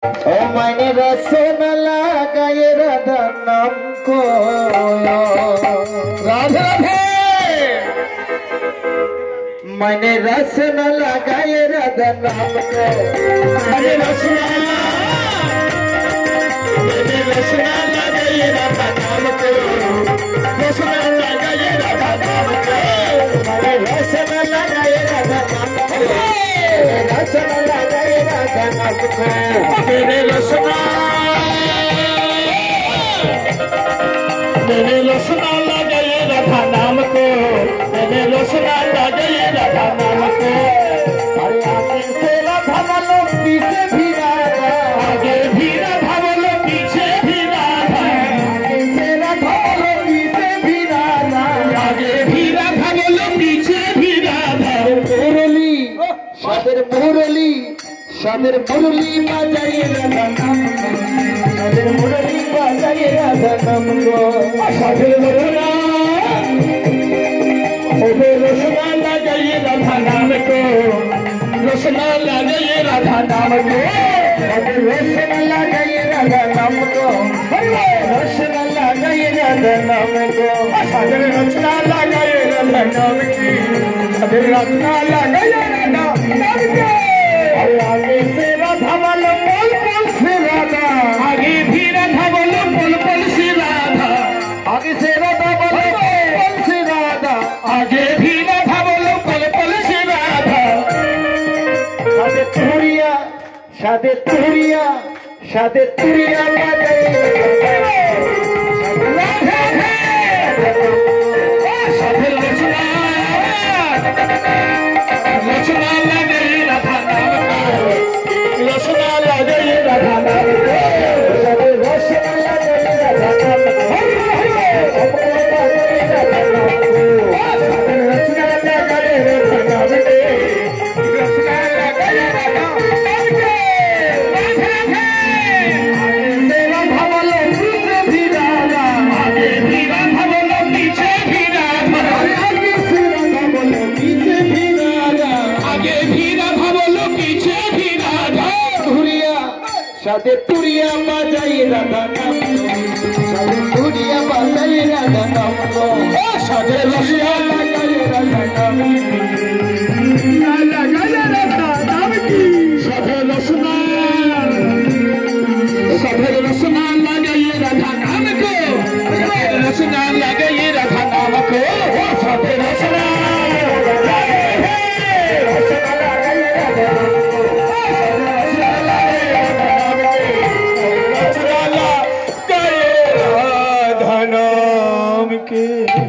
ओ मैंने रसन लगाए राधा नाम को राधे राधे मैंने रसन लगाए राधा नाम को मैंने रसन लगाए राधा नाम को रसन लगाए राधा नाम को मैंने रसन लगाए राधा नाम को रसन लगाए राधा नाम को मेरे रसना लगाए राधा नाम को मेरे रसना लगाए राधा नाम को अरे आगे से राधा बोलो पीछे भी राधा आगे भी राधा बोलो पीछे भी राधा आगे से राधा बोलो पीछे भी राधा आगे भी राधा बोलो पीछे भी राधा मुरली सादर मुरली बाजाए राधा नाम को सादर मुरली बाजाए राधा नाम को सादर रसना लगाए राधा नाम को रसना लगाए राधा नाम को सादर रसना लगाए राधा नाम को रसना लगाए राधा नाम को सादर रचना लगाए राधा नाम की सादर रचना लगाए राधा नाम को आगे से राधा बोलो पुल पुल से राधा आगे भी राधा बोलो पुल पुल से राधा आगे से राधा बोलो पुल से राधा आगे भी राधा बोलो पुल पुल से राधा सादे तुरिया सादे तुरिया बाजाए राधा नाम को सादे तुरिया बाजाए राधा नाम को सादे रसिया लगाए राधा नाम की सादे रसना लगाए राधा नाम को रसना लगाए राधा नाम को सादे रसना के